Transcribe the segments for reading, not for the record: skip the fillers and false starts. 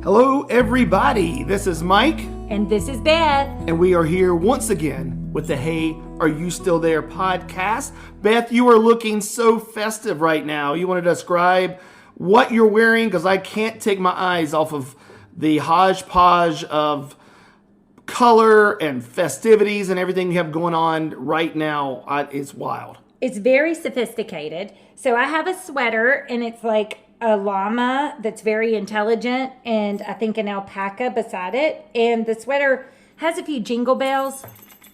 Hello, everybody. This is Mike. And this is Beth. And we are here once again with the Hey, Are You Still There podcast. Beth, you are looking so festive right now. You want to describe what you're wearing? Because I can't take my eyes off of the hodgepodge of color and festivities and everything you have going on right now. It's wild. It's very sophisticated. So I have a sweater, and it's like a llama that's very intelligent, and I think an alpaca beside it. And the sweater has a few jingle bells.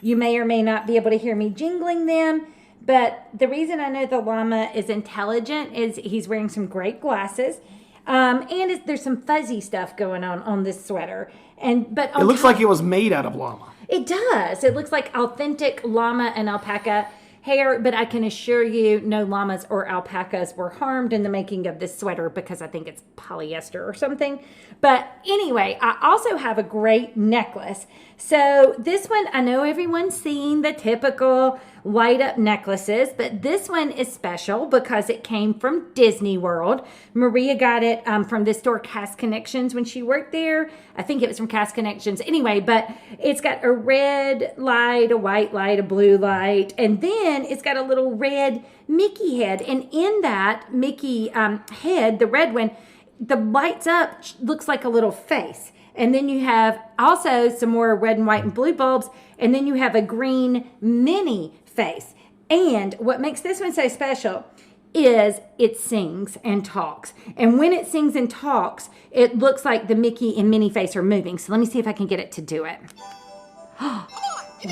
You may or may not be able to hear me jingling them. But the reason I know the llama is intelligent is he's wearing some great glasses. And there's some fuzzy stuff going on this sweater. But it looks like it was made out of llama. It does. It looks like authentic llama and alpaca hair, but I can assure you no llamas or alpacas were harmed in the making of this sweater because I think it's polyester or something. But anyway, I also have a great necklace. So this one, I know everyone's seen the typical light up necklaces, but this one is special because it came from Disney World. Maria got it from this store, Cast Connections, when she worked there. I think it was from Cast Connections. Anyway, but it's got a red light, a white light, a blue light, and then it's got a little red Mickey head. And in that Mickey head, the red one, the lights up looks like a little face. And then you have also some more red and white and blue bulbs. And then you have a green mini face. And what makes this one so special is it sings and talks. And when it sings and talks, it looks like the Mickey and Minnie face are moving. So let me see if I can get it to do it.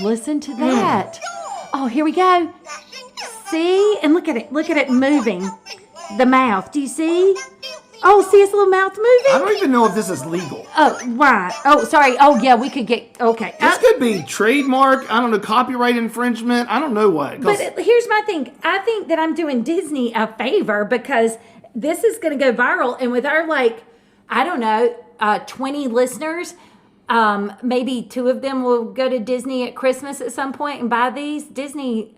Listen to that. Oh, here we go. See? And look at it. Look at it moving. The mouth. Do you see? Oh, see his little mouth moving? I don't even know if this is legal. Oh, right. Oh, sorry. Oh, yeah, we could get, okay. This could be trademark, I don't know, copyright infringement. I don't know what. But here's my thing. I think that I'm doing Disney a favor because this is going to go viral. And with our, 20 listeners, maybe 2 of them will go to Disney at Christmas at some point and buy these. Disney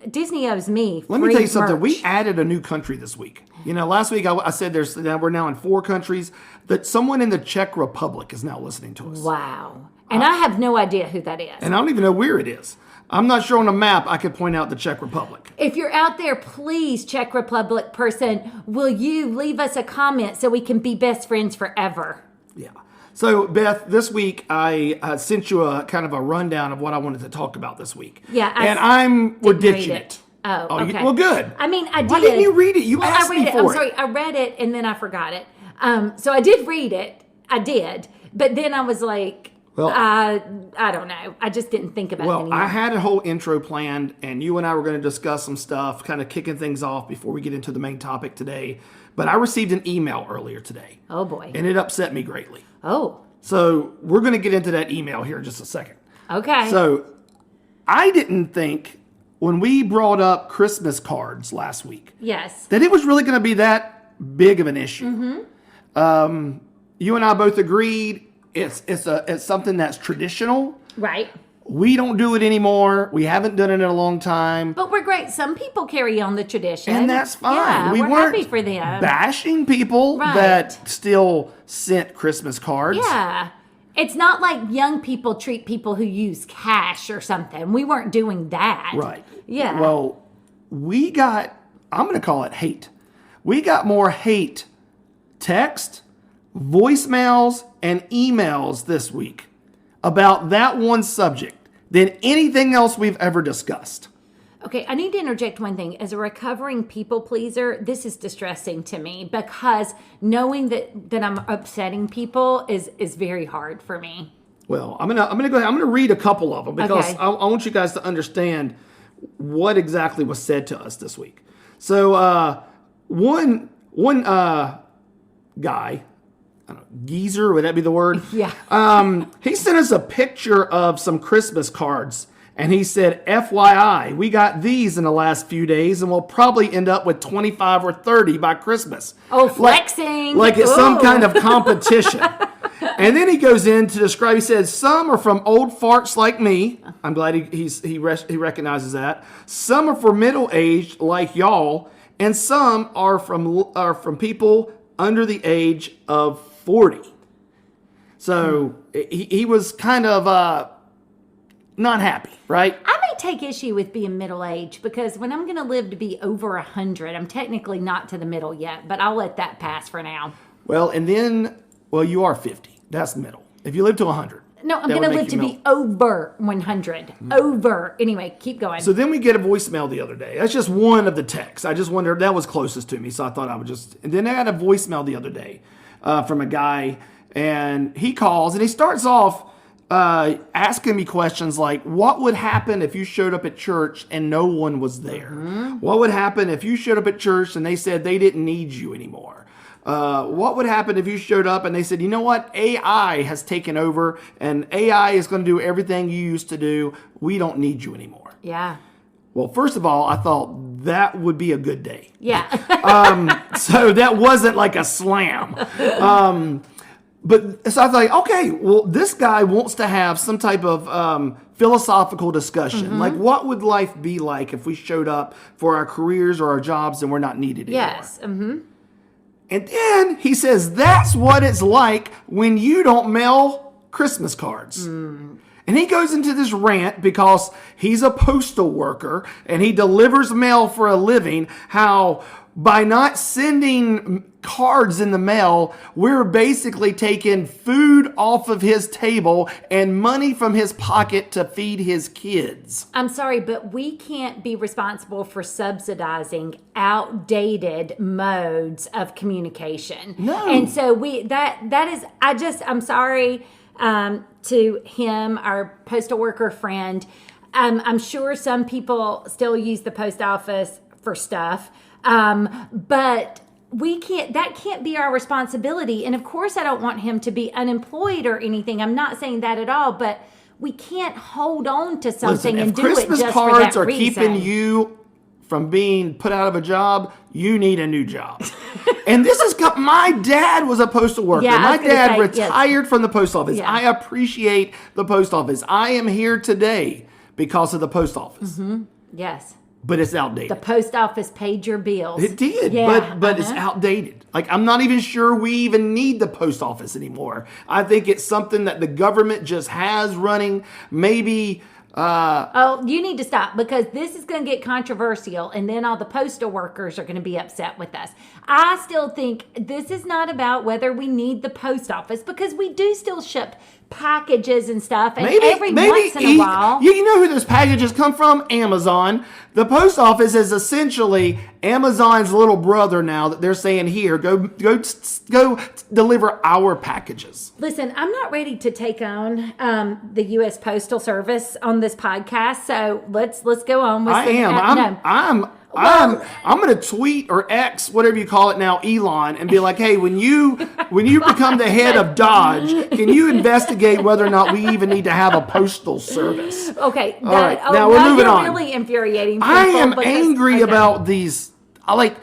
owes me. Let me tell you something. Merch. We added a new country this week. You know, last week I said we're now in 4 countries. That someone in the Czech Republic is now listening to us. Wow. And I have no idea who that is. And I don't even know where it is. I'm not sure on a map I could point out the Czech Republic. If you're out there, please, Czech Republic person, will you leave us a comment so we can be best friends forever? Yeah. So, Beth, this week I sent you a kind of a rundown of what I wanted to talk about this week. Yeah. We're ditching it. Oh, okay. Well, good. I mean, I did. Why didn't you read it? You asked me for it. I'm sorry. I read it and then I forgot it. So I did read it. I did. But then I was like, I don't know. I just didn't think about it anymore. I had a whole intro planned, and you and I were going to discuss some stuff, kind of kicking things off before we get into the main topic today. But I received an email earlier today. Oh, boy. And it upset me greatly. Oh. So we're going to get into that email here in just a second. Okay. So I didn't think when we brought up Christmas cards last week, yes, that it was really going to be that big of an issue. Mm-hmm. You and I both agreed it's something that's traditional. Right. We don't do it anymore. We haven't done it in a long time. But we're great. Some people carry on the tradition. And that's fine. Yeah, we we're weren't happy for them. bashing people that still sent Christmas cards. Yeah. It's not like young people treat people who use cash or something. We weren't doing that. Right. Yeah. Well, I'm going to call it hate. We got more hate text, voicemails, and emails this week about that one subject than anything else we've ever discussed. Okay, I need to interject one thing. As a recovering people pleaser, this is distressing to me because knowing that I'm upsetting people is very hard for me. Well, I'm gonna read a couple of them because Okay. I want you guys to understand what exactly was said to us this week. So one guy, I don't know, geezer, would that be the word? Yeah. He sent us a picture of some Christmas cards. And he said, FYI, we got these in the last few days, and we'll probably end up with 25 or 30 by Christmas. Oh, flexing. Like it's some kind of competition. And then he goes in to describe, he says, some are from old farts like me. I'm glad he recognizes that. Some are for middle-aged like y'all, and some are from people under the age of 40. So he was kind of not happy, right? I may take issue with being middle-aged because when I'm going to live to be over 100, I'm technically not to the middle yet, but I'll let that pass for now. Well, and then, you are 50. That's middle. If you live to 100. No, I'm going to live to be over 100. Over. Anyway, keep going. So then we get a voicemail the other day. That's just one of the texts. I just wondered, that was closest to me, so I thought I would just... And then I got a voicemail the other day from a guy, and he calls, and he starts off asking me questions like, what would happen if you showed up at church and no one was there? What would happen if you showed up at church and they said they didn't need you anymore? What would happen if you showed up and they said, you know what, AI has taken over and AI is going to do everything you used to do. We don't need you anymore. Yeah. Well, first of all, I thought that would be a good day. Yeah. So that wasn't like a slam. But so I thought, okay, well, this guy wants to have some type of philosophical discussion. Like, what would life be like if we showed up for our careers or our jobs and we're not needed anymore? Yes. Mm-hmm. And then he says, that's what it's like when you don't mail Christmas cards. And he goes into this rant because he's a postal worker and he delivers mail for a living, how by not sending cards in the mail, we're basically taking food off of his table and money from his pocket to feed his kids. I'm sorry, but we can't be responsible for subsidizing outdated modes of communication. No. And so I'm sorry to him, our postal worker friend. I'm sure some people still use the post office for stuff. But that can't be our responsibility. And of course, I don't want him to be unemployed or anything. I'm not saying that at all, but we can't hold on to something and do Christmas it just cards for that are reason. keeping you from being put out of a job, you need a new job. And this is, my dad was a postal worker. Yeah, my dad say, retired from the post office. Yeah. I appreciate the post office. I am here today because of the post office. Yes. But it's outdated. The post office paid your bills. It did, Yeah, but it's outdated. Like, I'm not even sure we even need the post office anymore. I think it's something that the government just has running. Maybe... you need to stop because this is going to get controversial and then all the postal workers are going to be upset with us. I still think this is not about whether we need the post office because we do still ship packages and stuff and every once in a while. You know who those packages come from? Amazon. The post office is essentially Amazon's little brother now that they're saying, here, go deliver our packages. Listen, I'm not ready to take on the U.S. Postal Service on this podcast, so let's go on with I'm going to tweet or X, whatever you call it now, Elon, and be like, hey, when you become the head of Dodge, can you investigate whether or not we even need to have a postal service? Okay. All right. Now we're moving on. Really infuriating people. I am angry about these. I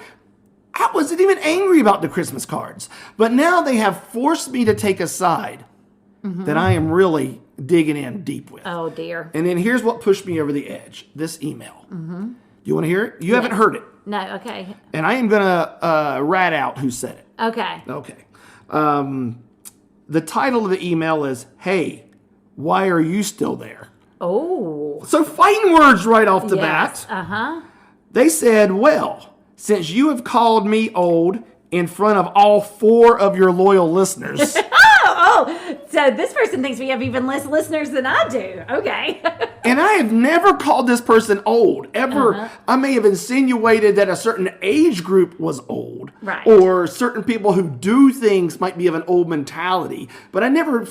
wasn't even angry about the Christmas cards, but now they have forced me to take a side that I am really digging in deep with. Oh, dear. And then here's what pushed me over the edge. This email. You want to hear it? You haven't heard it. No, okay. And I am going to rat out who said it. Okay. Okay. The title of the email is, hey, why are you still there? Oh. So fighting words right off the bat. Uh-huh. They said, well, since you have called me old in front of all 4 of your loyal listeners. So this person thinks we have even less listeners than I do. Okay. And I have never called this person old, ever. I may have insinuated that a certain age group was old. Right. Or certain people who do things might be of an old mentality. But I never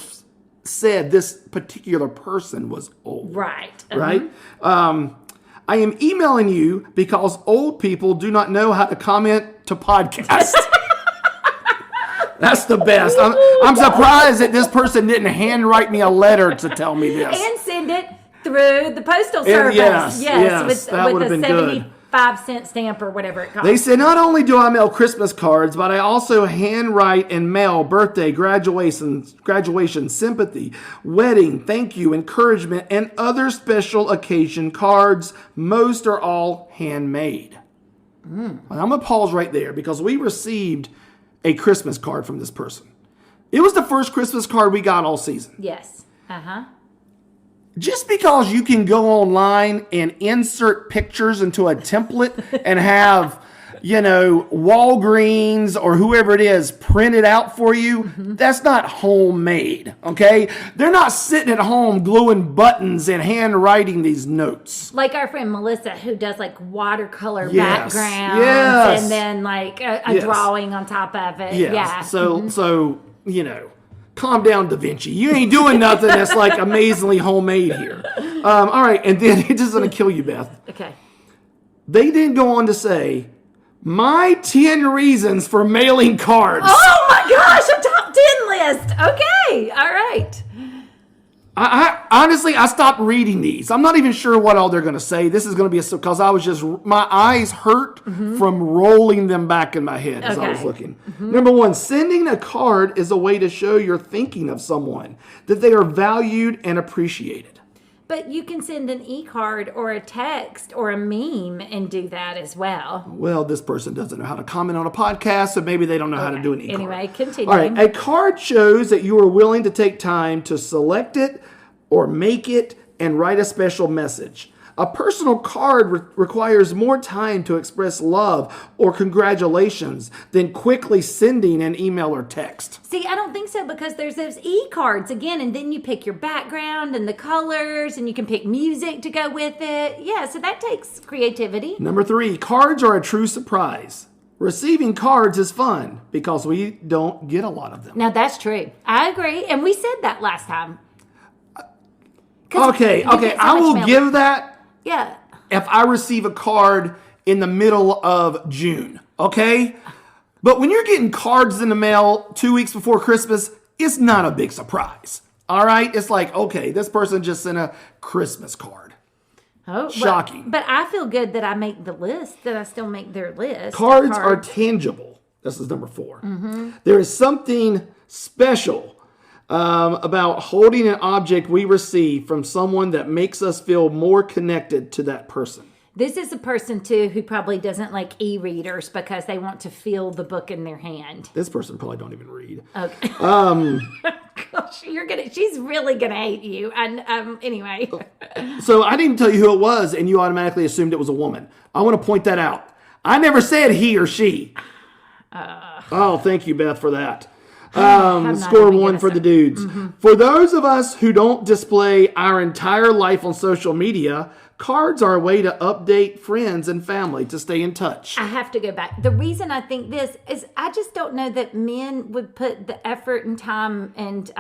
said this particular person was old. Right. Right? I am emailing you because old people do not know how to comment to podcasts. That's the best. I'm surprised that this person didn't handwrite me a letter to tell me this. And send it through the postal service. Yes, that would have been good. 75-cent stamp or whatever it costs. They said, not only do I mail Christmas cards, but I also handwrite and mail birthday, graduation, sympathy, wedding, thank you, encouragement, and other special occasion cards. Most are all handmade. I'm going to pause right there because we received a Christmas card from this person. It was the first Christmas card we got all season. Yes. Uh-huh. Just because you can go online and insert pictures into a template and have, Walgreens or whoever it is print it out for you, that's not homemade, okay? They're not sitting at home gluing buttons and handwriting these notes. Like our friend Melissa, who does like watercolor Yes. backgrounds Yes. and then like a Yes. drawing on top of it. Yes. Yeah. So, calm down, Da Vinci. You ain't doing nothing that's like amazingly homemade here. All right, and then it's just going to kill you, Beth. Okay. They then go on to say, my 10 reasons for mailing cards. Oh my gosh, a top 10 list. Okay. All right. I honestly, I stopped reading these. I'm not even sure what all they're going to say. This is going to be because my eyes hurt from rolling them back in my head as I was looking. Number 1, sending a card is a way to show you're thinking of someone, that they are valued and appreciated. But you can send an e-card or a text or a meme and do that as well. Well, this person doesn't know how to comment on a podcast, so maybe they don't know how to do an e-card. Anyway, continue. All right, a card shows that you are willing to take time to select it or make it and write a special message. A personal card requires more time to express love or congratulations than quickly sending an email or text. See, I don't think so because there's those e-cards again, and then you pick your background and the colors, and you can pick music to go with it. Yeah, so that takes creativity. Number 3, cards are a true surprise. Receiving cards is fun because we don't get a lot of them. Now, that's true. I agree, and we said that last time. Okay, I will give that. Yeah. If I receive a card in the middle of June, okay? But when you're getting cards in the mail 2 weeks before Christmas, it's not a big surprise. All right? It's like, okay, this person just sent a Christmas card. Oh, shocking. But I feel good that I make the list, that I still make their list. Cards are tangible. This is number 4. There is something special about holding an object we receive from someone that makes us feel more connected to that person. This is a person, too, who probably doesn't like e-readers because they want to feel the book in their hand. This person probably don't even read. Okay. Gosh, she's really gonna hate you. And anyway. So I didn't tell you who it was, and you automatically assumed it was a woman. I want to point that out. I never said he or she. Oh, thank you, Beth, for that. Score 1 for the dudes. For those of us who don't display our entire life on social media, cards are a way to update friends and family to stay in touch. I have to go back. The reason I think this is I just don't know that men would put the effort and time and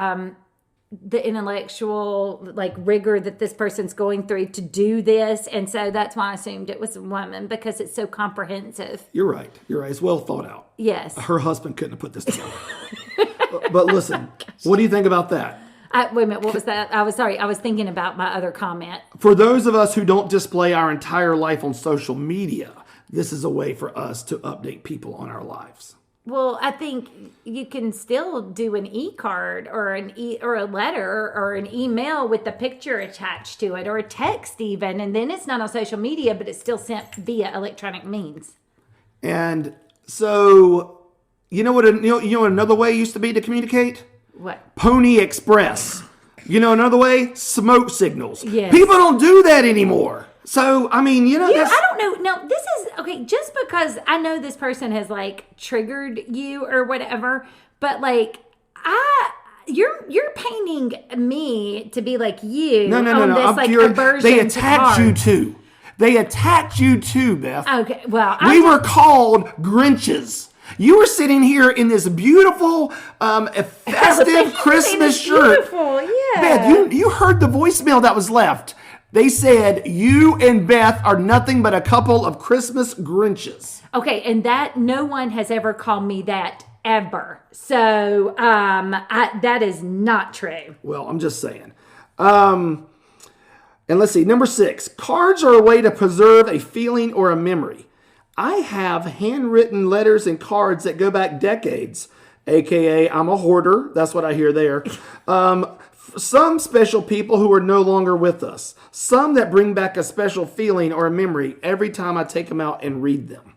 the intellectual rigor that this person's going through to do this. And so that's why I assumed it was a woman because it's so comprehensive. You're right. It's well thought out. Yes. Her husband couldn't have put this together. But listen, what do you think about that? Wait a minute, what was that? I was thinking about my other comment. For those of us who don't display our entire life on social media, this is a way for us to update people on our lives. Well, I think you can still do an e-card or or a letter or an email with a picture attached to it or a text even, and then it's not on social media, but it's still sent via electronic means. And so, you know what another way used to be to communicate? What? Pony Express. You know another way? Smoke signals. Yes. People don't do that anymore. So, I mean, that's... I don't know. No, this is, okay, just because I know this person has, triggered you or whatever, but, you're painting me to be like you No. this, aversion they attacked to you, cards. too. They attacked you, too, Beth. Okay, well... We were called Grinches. You were sitting here in this beautiful, festive Christmas shirt. Beautiful, yeah. Beth, you heard the voicemail that was left. They said, you and Beth are nothing but a couple of Christmas Grinches. Okay, and that no one has ever called me that ever. So that is not true. Well, I'm just saying. And let's see, number 6. Cards are a way to preserve a feeling or a memory. I have handwritten letters and cards that go back decades, a.k.a. I'm a hoarder. That's what I hear there. Some special people who are no longer with us. Some that bring back a special feeling or a memory every time I take them out and read them.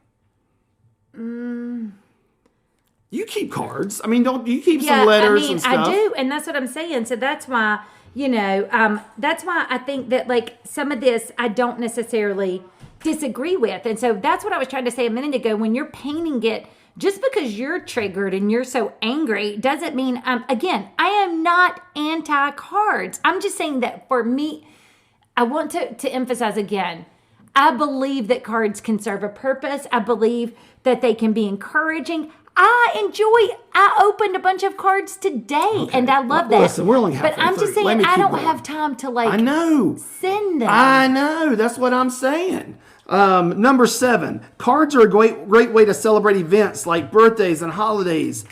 You keep cards. I mean, don't you keep some letters and stuff? I do, and that's what I'm saying. So that's why, that's why I think that like some of this I don't necessarily disagree with. And so that's what I was trying to say a minute ago. When you're painting it, just because you're triggered and you're so angry doesn't mean, again, I am not anti-cards. I'm just saying that for me, I want to emphasize again, I believe that cards can serve a purpose. I believe that they can be encouraging. I opened a bunch of cards today, and I love that. Listen, we're only halfway But I'm just through. saying, I don't have time to I know. send them. I know. That's what I'm saying. Number 7, cards are a great way to celebrate events like birthdays and holidays,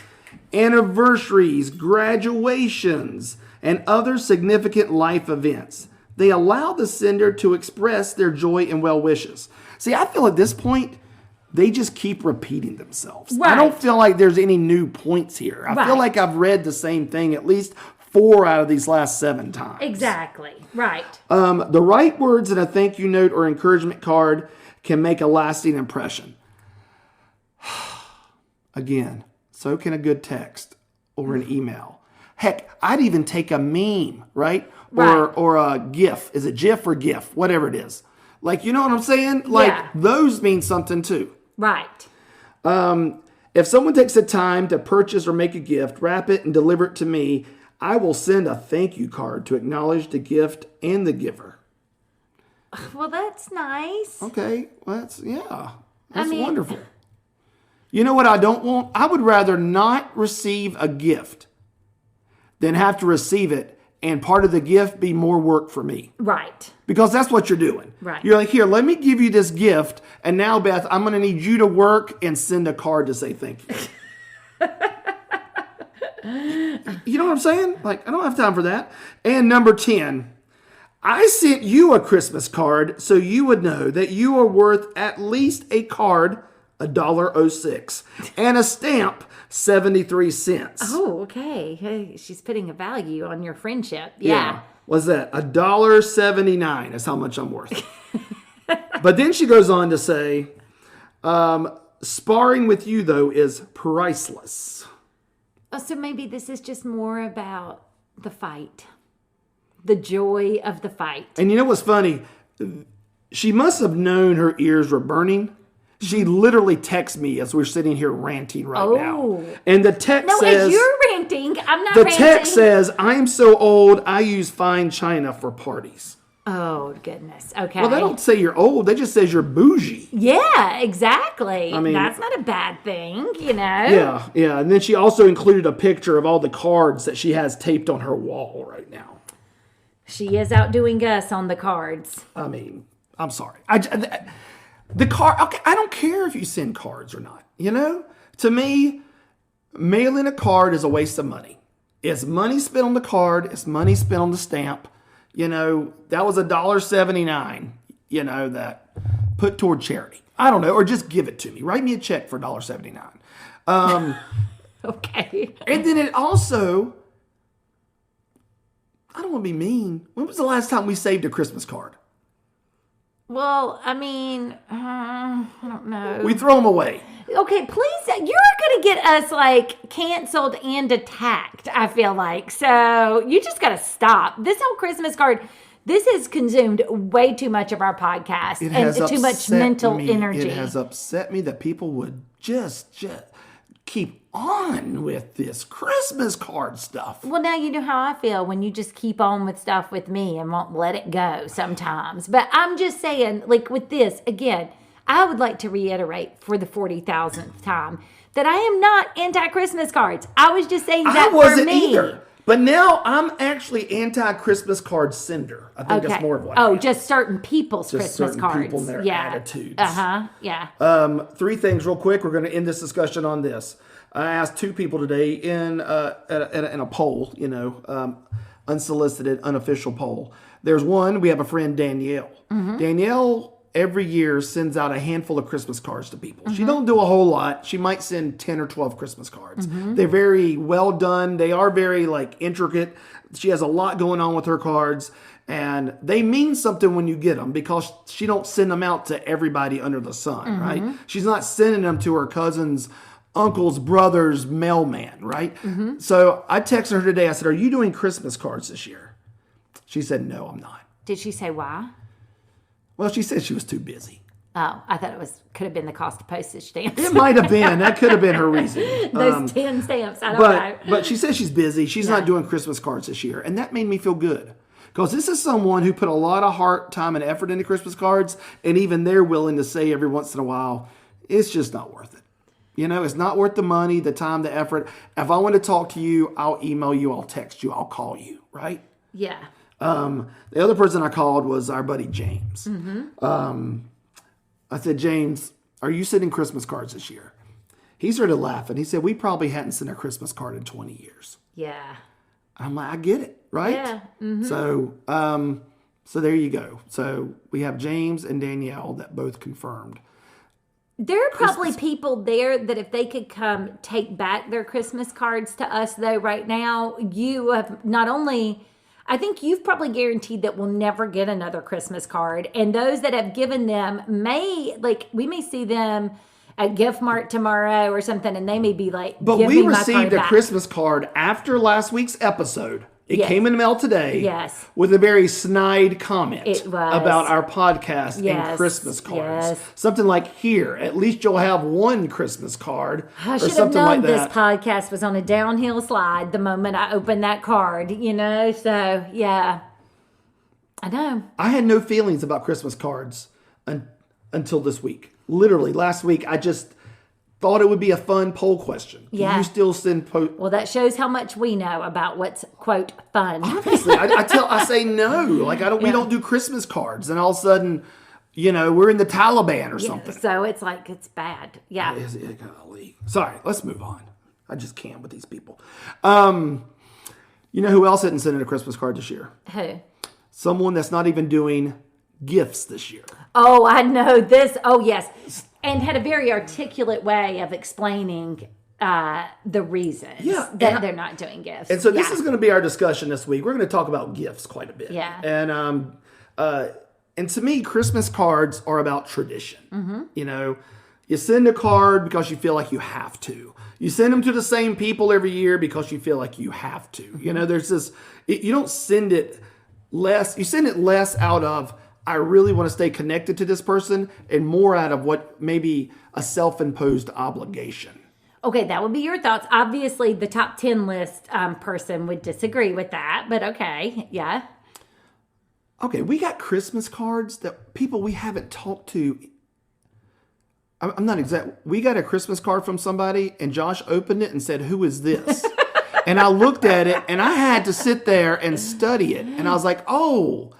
anniversaries, graduations, and other significant life events. They allow the sender to express their joy and well wishes. See, I feel at this point, they just keep repeating themselves. Right. I don't feel like there's any new points here. I feel like I've read the same thing at least 4 out of these last 7 times. Exactly. Right. The right words in a thank you note or encouragement card can make a lasting impression. Again, so can a good text or an email. Heck, I'd even take a meme, right? Or a GIF. Is it GIF or GIF? Whatever it is. Like, you know what I'm saying? Like, those mean something too. Right. If someone takes the time to purchase or make a gift, wrap it and deliver it to me, I will send a thank you card to acknowledge the gift and the giver. Well, that's nice. Okay. Well, that's wonderful. You know what I don't want? I would rather not receive a gift than have to receive it and part of the gift be more work for me. Right. Because that's what you're doing. Right. You're like, here, let me give you this gift, and now, Beth, I'm going to need you to work and send a card to say thank you. You know what I'm saying? Like, I don't have time for that. And number 10, I sent you a Christmas card so you would know that you are worth at least a card, $1.06, and a stamp, 73 cents. Oh, okay. Hey, she's putting a value on your friendship. Yeah. What's that? $1.79 is how much I'm worth. But then she goes on to say, sparring with you, though, is priceless. Oh, so maybe this is just more about the fight, the joy of the fight. And you know what's funny? She must have known her ears were burning. She literally texts me as we're sitting here ranting right now. And the text says... No, as you're ranting, I'm not ranting. ranting. The text says, I'm so old, I use fine china for parties. Oh, goodness. Okay. Well, they don't say you're old. They just says you're bougie. Yeah, exactly. I mean... That's not a bad thing, you know? Yeah. And then she also included a picture of all the cards that she has taped on her wall right now. She is outdoing us on the cards. I mean, I'm sorry. The card, okay, I don't care if you send cards or not. You know, to me, mailing a card is a waste of money. It's money spent on the card. It's money spent on the stamp. You know, that was $1.79, you know, that put toward charity. I don't know, or just give it to me. Write me a check for $1.79. Okay. And then it also, I don't want to be mean. When was the last time we saved a Christmas card? Well, I mean, I don't know. We throw them away. Okay, please, you're going to get us, like, canceled and attacked, I feel like. So you just got to stop. This whole Christmas card, this has consumed way too much of our podcast. It has and too much mental me. energy. It has upset me that people would just keep on with this Christmas card stuff. Well, now you know how I feel when you just keep on with stuff with me and won't let it go sometimes. But I'm just saying, like with this, again, I would like to reiterate for the 40,000th time that I am not anti-Christmas cards. I was just saying that for me. I wasn't either. But now I'm actually anti-Christmas card sender. I think that's more of what I am. Just certain people's Christmas cards. People and their attitudes. Yeah. 3 things real quick. We're going to end this discussion on this. I asked 2 people today in a poll, you know, unsolicited, unofficial poll. There's one, we have a friend, Danielle. Mm-hmm. Danielle every year sends out a handful of Christmas cards to people. Mm-hmm. She don't do a whole lot. She might send 10 or 12 Christmas cards. Mm-hmm. They're very well done. They are very intricate. She has a lot going on with her cards, and they mean something when you get them because she don't send them out to everybody under the sun, mm-hmm. right? She's not sending them to her cousins uncle's brother's mailman, right? Mm-hmm. So I texted her today. I said, "Are you doing Christmas cards this year?" She said, "No, I'm not." Did she say why? Well, she said she was too busy. Oh, I thought could have been the cost of postage stamps. It might have been. That could have been her reason. Those 10 stamps. I don't know. But she says she's busy. She's not doing Christmas cards this year. And that made me feel good. Because this is someone who put a lot of heart, time, and effort into Christmas cards. And even they're willing to say every once in a while, it's just not worth it. It's not worth the money, the time, the effort. If I want to talk to you, I'll email you, I'll text you, I'll call you, right? Yeah. The other person I called was our buddy James. Mm-hmm. I said, "James, are you sending Christmas cards this year?" He started laughing. He said, "We probably hadn't sent a Christmas card in 20 years. Yeah. I'm like, I get it, right? Yeah. Mm-hmm. So there you go. So we have James and Danielle that both confirmed. There are probably people there that if they could come take back their Christmas cards to us, though, right now, you have not only... I think you've probably guaranteed that we'll never get another Christmas card. And those that have given them we may see them at Gift Mart tomorrow or something, and they may be like, but give we me my received card a back. Christmas card after last week's episode. It came in the mail today. Yes. With a very snide comment It was. about our podcast and Christmas cards. Yes. Something like, "Here, at least you'll have one Christmas card." I or should have something known like this that. podcast was on a downhill slide the moment I opened that card, So, yeah. I know. I had no feelings about Christmas cards until this week. Literally, last week, I just thought it would be a fun poll question. Do Yeah. you still send Well, that shows how much we know about what's, quote, fun. Obviously, I say no. Like, we don't do Christmas cards. And all of a sudden, we're in the Taliban or something. So it's like, it's bad. Yeah. Golly. Sorry, let's move on. I just can't with these people. You know who else didn't send in a Christmas card this year? Who? Someone that's not even doing gifts this year. Oh, I know this. Oh, yes. And had a very articulate way of explaining the reasons that they're not doing gifts. And so this is going to be our discussion this week. We're going to talk about gifts quite a bit. Yeah. And to me, Christmas cards are about tradition. Mm-hmm. You send a card because you feel like you have to. You send them to the same people every year because you feel like you have to. Mm-hmm. There's this, you don't send it less, you send it less out of, I really want to stay connected to this person, and more out of what maybe a self-imposed obligation. Okay, that would be your thoughts. Obviously, the top 10 list person would disagree with that, but okay, yeah. Okay, we got Christmas cards that people we haven't talked to. I'm not exact. We got a Christmas card from somebody, and Josh opened it and said, "Who is this?" And I looked at it, and I had to sit there and study it. And I was like, "Oh,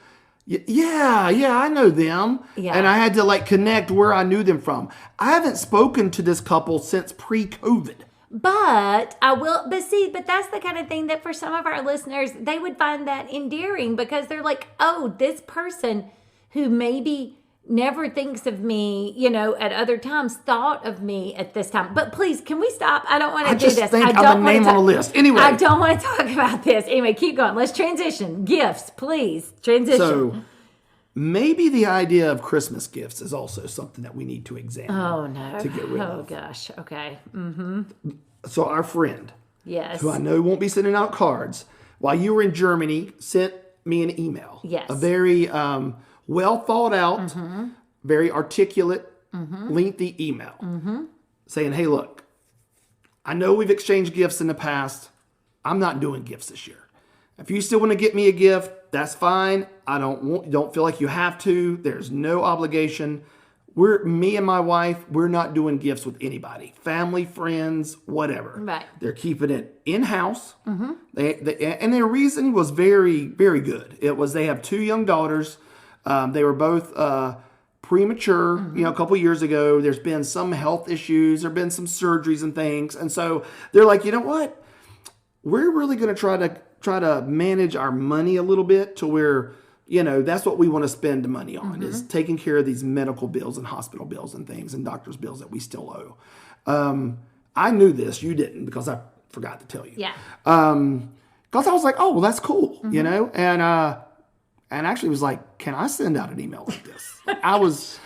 yeah, I know them." Yeah. And I had to connect where I knew them from. I haven't spoken to this couple since pre-COVID. But that's the kind of thing that for some of our listeners, they would find that endearing because they're like, "Oh, this person who maybe never thinks of me, at other times, thought of me at this time." But please, can we stop? I don't want to do this. I just think I'm a name on a list. Anyway. I don't want to talk about this. Anyway, keep going. Let's transition. Gifts, please. Transition. So maybe the idea of Christmas gifts is also something that we need to examine. Oh, no. To get rid of. Oh, gosh. Okay. Mm-hmm. So our friend, yes, who I know won't be sending out cards, while you were in Germany, sent me an email. Yes. A very well thought out, very articulate, lengthy email saying, "Hey, look, I know we've exchanged gifts in the past. I'm not doing gifts this year. If you still want to get me a gift, that's fine. I don't feel like you have to. There's no obligation. Me and my wife, we're not doing gifts with anybody. Family, friends, whatever. Right. They're keeping it in-house. Mm-hmm. And their reason was very, very good. It was they have 2 young daughters. They were both premature, a couple years ago. There's been some health issues. There have been some surgeries and things. And so they're like, you know what? We're really going to try to manage our money a little bit to where, that's what we want to spend the money on is taking care of these medical bills and hospital bills and things and doctor's bills that we still owe. I knew this. You didn't because I forgot to tell you. Yeah. Because I was like, oh, well, that's cool, and actually was like, can I send out an email like this? I was,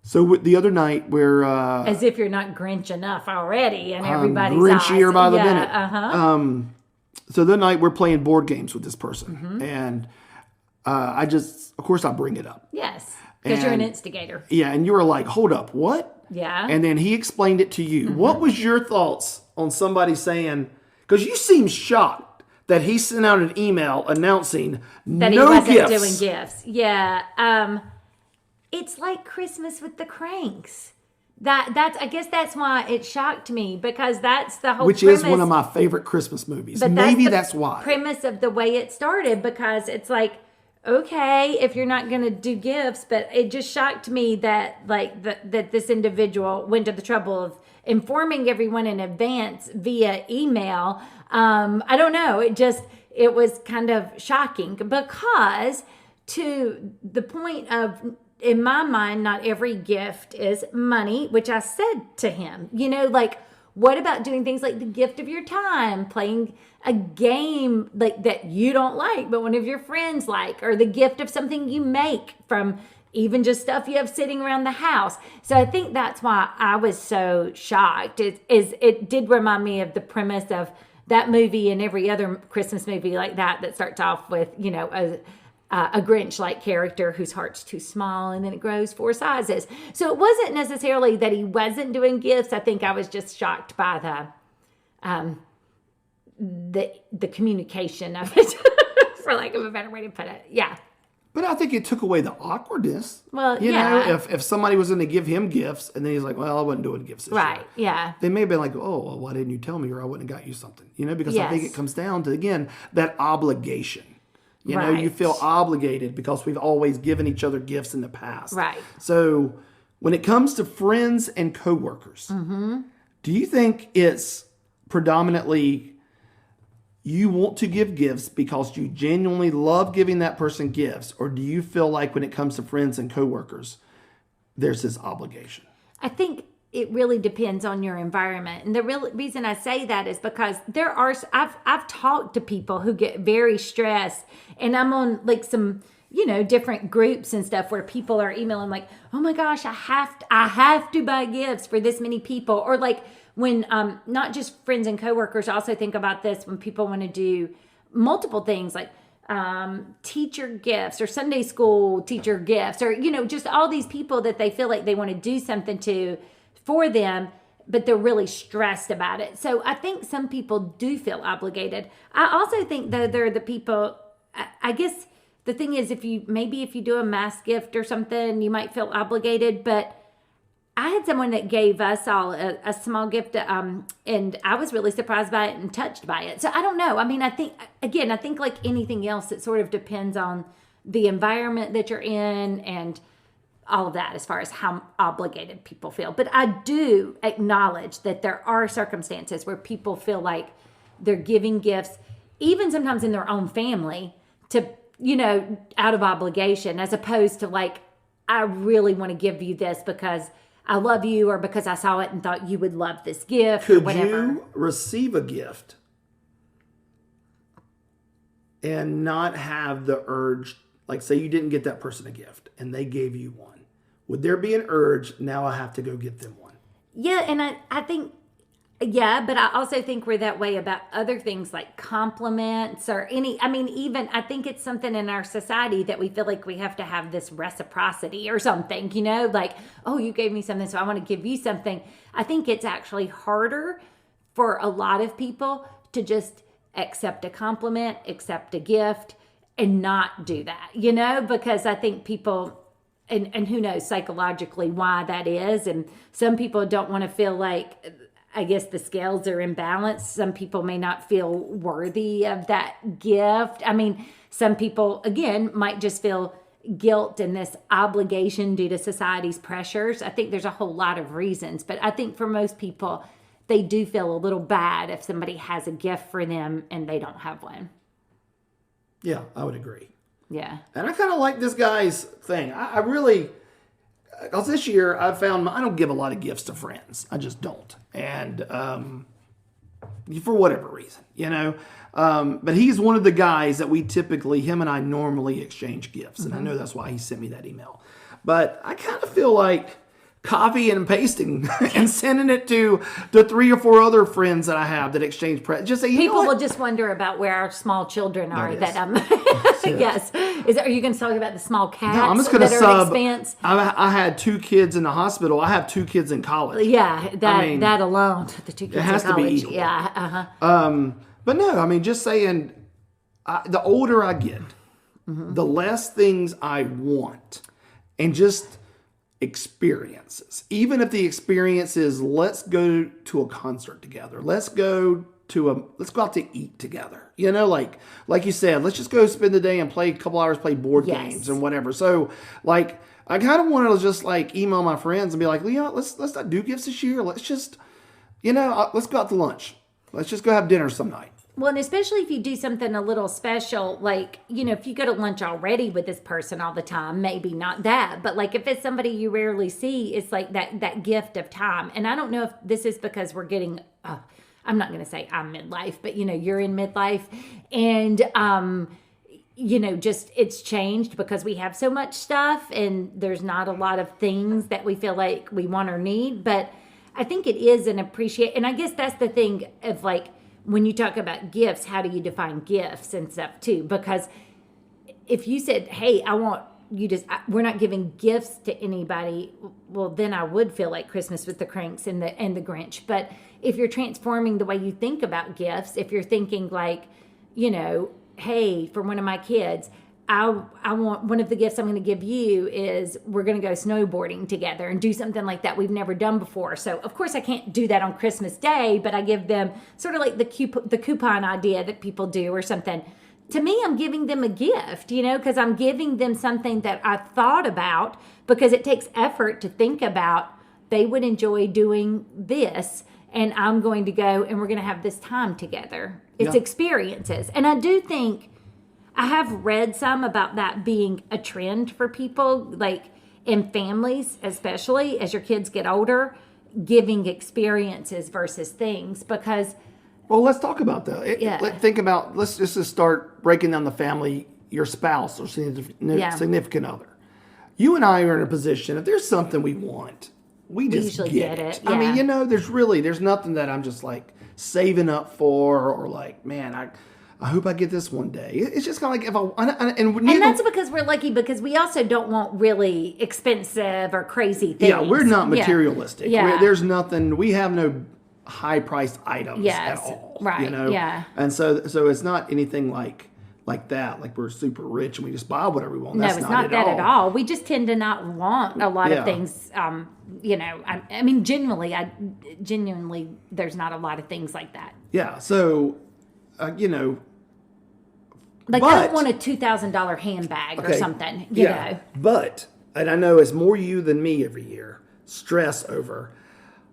So the other night we're As if you're not Grinch enough already in everybody's Grinchier eyes. by the Yeah, minute. So the night we're playing board games with this person, and of course, I bring it up. Yes, because you're an And- instigator. Yeah, and you were like, "Hold up, what?" Yeah. And then he explained it to you. What was your thoughts on somebody saying? Because you seem shocked that he sent out an email announcing That no he wasn't gifts. doing gifts. Yeah. It's like Christmas with the Cranks. I guess that's why it shocked me, because that's the whole Which premise. is one of my favorite Christmas movies. But Maybe the that's why. premise of the way it started, because it's like, okay, if you're not going to do gifts, but it just shocked me that that this individual went to the trouble of informing everyone in advance via email. I don't know. It was kind of shocking, because to the point of, in my mind, not every gift is money, which I said to him, like, what about doing things like the gift of your time, playing a game like that you don't like, but one of your friends like, or the gift of something you make from even just stuff you have sitting around the house. So I think that's why I was so shocked. It did remind me of the premise of that movie and every other Christmas movie like that starts off with, a Grinch-like character whose heart's too small, and then it grows 4 sizes. So it wasn't necessarily that he wasn't doing gifts. I think I was just shocked by the communication of it, for lack of a better way to put it. Yeah. But I think it took away the awkwardness. Well, you yeah. know, if somebody was going to give him gifts and then he's like, well, I wasn't doing gifts this Right. year. Yeah. They may have been like, oh, well, why didn't you tell me, or I wouldn't have got you something, because I think Yes. it comes down to, again, that obligation. You know, you Right. feel obligated because we've always given each other gifts in the past. Right. So when it comes to friends and coworkers, do you think it's predominantly you want to give gifts because you genuinely love giving that person gifts, or do you feel like when it comes to friends and coworkers, there's this obligation? I think it really depends on your environment. And the real reason I say that is because I've talked to people who get very stressed, and I'm on like some, different groups and stuff where people are emailing like, oh my gosh, I have to buy gifts for this many people. Or like when, not just friends and coworkers, I also think about this when people want to do multiple things like, teacher gifts or Sunday school teacher gifts, or, just all these people that they feel like they want to do something to for them, but they're really stressed about it. So I think some people do feel obligated. I also think though they're the people, I guess the thing is, if you do a mass gift or something, you might feel obligated, but I had someone that gave us all a small gift, and I was really surprised by it and touched by it. So I don't know. I mean, I think like anything else, it sort of depends on the environment that you're in and all of that as far as how obligated people feel. But I do acknowledge that there are circumstances where people feel like they're giving gifts, even sometimes in their own family, to, out of obligation, as opposed to like, I really want to give you this because I love you, or because I saw it and thought you would love this gift, or Could whatever. you receive a gift and not have the urge, like say you didn't get that person a gift and they gave you one? Would there be an urge, now I have to go get them one? Yeah, and I think, yeah, but I also think we're that way about other things like compliments or even I think it's something in our society that we feel like we have to have this reciprocity or something, like, oh, you gave me something, so I want to give you something. I think it's actually harder for a lot of people to just accept a compliment, accept a gift, and not do that, because I think people, and who knows psychologically why that is. And some people don't want to feel like, I guess the scales are imbalanced. Some people may not feel worthy of that gift. I mean, some people, again, might just feel guilt and this obligation due to society's pressures. I think there's a whole lot of reasons, but I think for most people, they do feel a little bad if somebody has a gift for them and they don't have one. Yeah, I would agree. Yeah. And I kind of like this guy's thing. I really, because this year I found I don't give a lot of gifts to friends. I just don't. And for whatever reason, But he's one of the guys that him and I normally exchange gifts. And I know that's why he sent me that email. But I kind of feel like copying and pasting and sending it to the 3 or 4 other friends that I have that exchange presents. Just say, people will just wonder about where our small children are. Yes. Are you going to talk about the small cats? No, I'm just going to sub. Expense? I had 2 kids in the hospital. I have 2 kids in college. Yeah, that alone, the 2 kids it has in college. To be equal. Yeah. But no, I mean, just saying, the older I get, the less things I want, and just experiences. Even if the experience is, let's go to a concert together. Let's go out to eat together. You know, like you said, let's just go spend the day and play a couple hours, play board games and whatever. So, like, I kind of want to just like email my friends and be like, let's not do gifts this year. Let's just, let's go out to lunch. Let's just go have dinner some night. Well, and especially if you do something a little special, like, if you go to lunch already with this person all the time, maybe not that. But like if it's somebody you rarely see, it's like that gift of time. And I don't know if this is because we're getting, I'm not going to say I'm midlife, but you're in midlife. And, just it's changed because we have so much stuff and there's not a lot of things that we feel like we want or need. But I think it is an appreciate. And I guess that's the thing of like, when you talk about gifts, how do you define gifts and stuff too? Because if you said, hey, I want you to, we're not giving gifts to anybody, well, then I would feel like Christmas with the Cranks and the Grinch. But if you're transforming the way you think about gifts, if you're thinking like, hey, for one of my kids, I want, one of the gifts I'm going to give you is we're going to go snowboarding together and do something like that we've never done before. So, of course, I can't do that on Christmas Day, but I give them sort of like the coupon idea that people do or something. To me, I'm giving them a gift, because I'm giving them something that I thought about because it takes effort to think about they would enjoy doing this and I'm going to go and we're going to have this time together. It's experiences. And I do think I have read some about that being a trend for people, like in families, especially as your kids get older, giving experiences versus things because... Well, let's talk about that. Let's just start breaking down the family, your spouse or significant other. You and I are in a position, if there's something we want, we just get it. Yeah. I mean, there's nothing that I'm just like saving up for or like, man, I hope I get this one day. It's just kind of like and that's because we're lucky because we also don't want really expensive or crazy things. Yeah, we're not materialistic. Yeah. There's nothing. We have no high-priced items at all. Right. Yeah. And so it's not anything like that. Like we're super rich and we just buy whatever we want. That's not that at all. We just tend to not want a lot of things. I mean, genuinely, there's not a lot of things like that. Yeah. So. Like I don't want a $2,000 handbag or something, you know. But, and I know it's more you than me every year, stress over,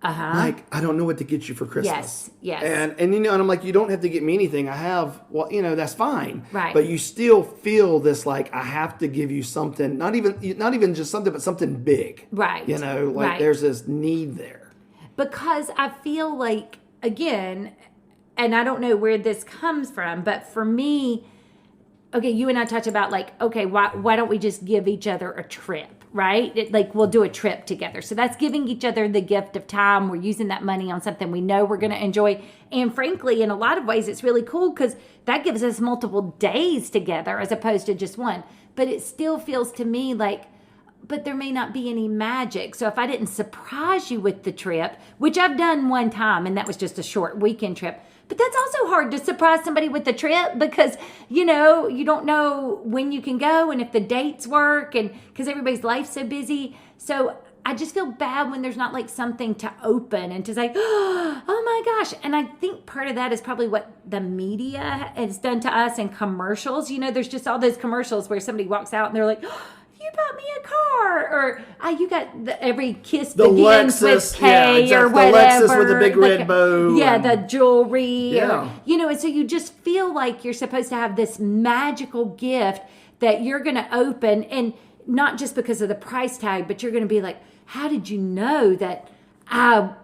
like, I don't know what to get you for Christmas. Yes. And and I'm like, you don't have to get me anything. I have, that's fine. Right. But you still feel this, like, I have to give you something, not even just something, but something big. Right. There's this need there. Because I feel like, again, and I don't know where this comes from, but for me, okay, you and I talked about like, okay, why don't we just give each other a trip, right? Like we'll do a trip together. So that's giving each other the gift of time. We're using that money on something we know we're going to enjoy. And frankly, in a lot of ways, it's really cool because that gives us multiple days together as opposed to just one. But it still feels to me like, but there may not be any magic. So if I didn't surprise you with the trip, which I've done one time, and that was just a short weekend trip, but that's also hard to surprise somebody with the trip because, you don't know when you can go and if the dates work and because everybody's life's so busy. So I just feel bad when there's not like something to open and to say, oh my gosh. And I think part of that is probably what the media has done to us and commercials. There's just all those commercials where somebody walks out and they're like, you bought me a car, or you got every kiss begins with K or whatever. The Lexus with the big red bow. Yeah, the jewelry. Yeah. And so you just feel like you're supposed to have this magical gift that you're going to open, and not just because of the price tag, but you're going to be like, how did you know that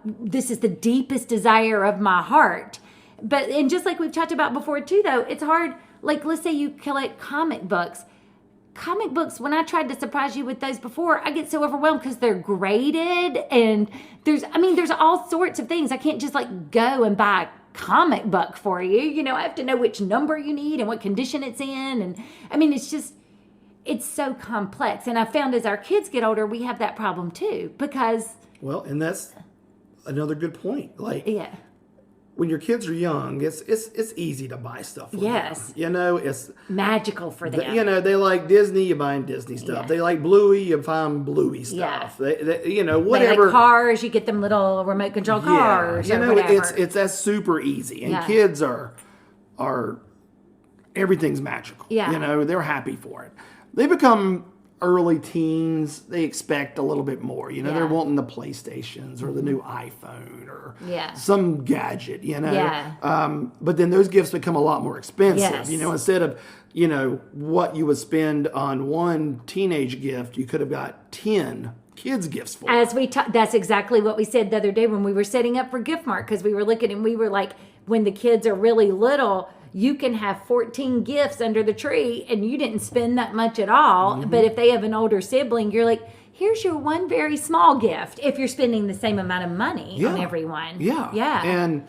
this is the deepest desire of my heart? And just like we've talked about before too, though, it's hard. Like, let's say you collect comic books. comic books, when I tried to surprise you with those before, I get so overwhelmed because they're graded and there's all sorts of things. I can't just like go and buy a comic book for you. You know, I have to know which number you need and what condition it's in. And I mean, it's so complex. And I found as our kids get older, we have that problem too, because. Well, and that's another good point. Like, yeah. When your kids are young, it's easy to buy stuff for yes. them. You know, it's magical for them. You know, they like Disney, you buy them Disney stuff. Yeah. They like Bluey, you buy them Bluey stuff. Yeah. They you know, whatever. They like cars, you get them little remote control cars. You or know, whatever. it's that's super easy. And Yeah. kids are everything's magical. Yeah. You know, they're happy for it. They become early teens, they expect a little bit more. You know, they're Yeah. wanting the PlayStations or the new iPhone or Yeah. some gadget, you know. Yeah. But then those gifts become a lot more expensive. Yes. You know, instead of, you know, what you would spend on one teenage gift, you could have got 10 kids gifts for. As we that's exactly what we said the other day when we were setting up for Gift Mart, because we were looking and we were like, when the kids are really little, you can have 14 gifts under the tree and you didn't spend that much at all. Mm-hmm. But if they have an older sibling, you're like, here's your one very small gift if you're spending the same amount of money on everyone. Yeah. Yeah.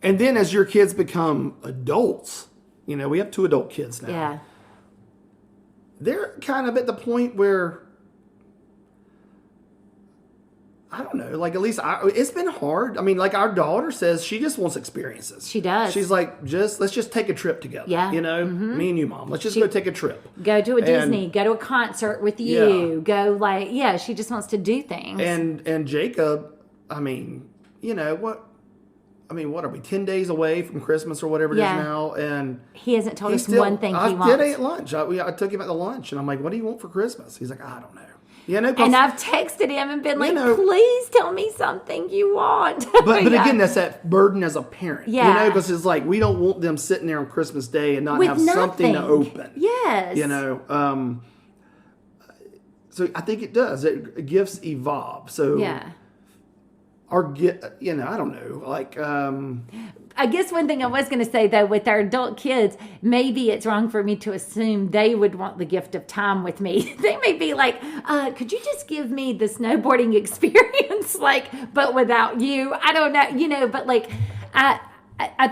And then as your kids become adults, you know, we have 2 adult kids now. Yeah. They're kind of at the point where, I don't know, like at least it's been hard. I mean, like our daughter says she just wants experiences. She does. She's like, let's just take a trip together. Yeah. You know, me and you, Mom. Let's just go take a trip. Go to a Disney, go to a concert with you, go like, she just wants to do things. And Jacob, I mean, you know, what are we, 10 days away from Christmas or whatever it is now? And he hasn't told us one thing he wants. I did at lunch. I took him at the lunch and I'm like, what do you want for Christmas? He's like, I don't know. You know, and I've texted him and been like, please tell me something you want. But again, that's that burden as a parent. Yeah. You know, because it's like, we don't want them sitting there on Christmas Day and not with have nothing. something to open. Yes. You know, so I think it does. Gifts evolve. So you know, I don't know, like, I guess one thing I was going to say, though, with our adult kids, maybe it's wrong for me to assume they would want the gift of time with me. They may be like, could you just give me the snowboarding experience, like, but without you? I don't know, you know, but like, I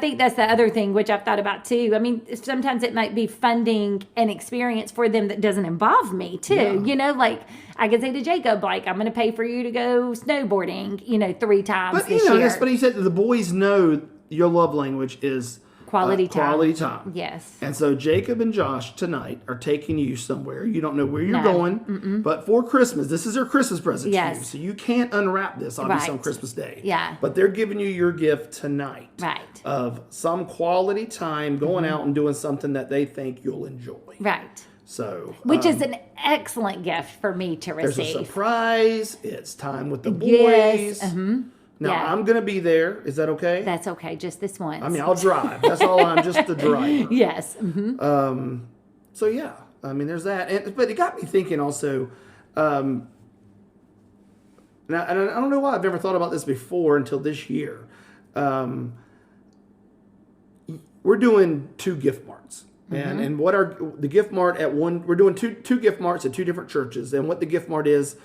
think that's the other thing, which I've thought about too. I mean, sometimes it might be funding an experience for them that doesn't involve me too. Yeah. You know, like I could say to Jacob, like, I'm going to pay for you to go snowboarding, you know, 3 times this year. Yes, but he said the boys know your love language is quality time. Quality time. Yes. And so Jacob and Josh tonight are taking you somewhere. You don't know where you're going, but for Christmas, this is their Christmas present to you. So you can't unwrap this, obviously, on Christmas Day. Yeah. But they're giving you your gift tonight. Right. Of some quality time going out and doing something that they think you'll enjoy. Right. So, which is an excellent gift for me to receive. There's a surprise. It's time with the boys. Yes. Now, I'm going to be there. Is that okay? That's okay. Just this once. I mean, I'll drive. That's all. I'm just the driver. Yes. So, yeah. I mean, there's that. But it got me thinking also. And I don't know why I've never thought about this before until this year. We're doing 2 gift marts. And what are the gift mart at one? We're doing two gift marts at 2 different churches. And what the gift mart is,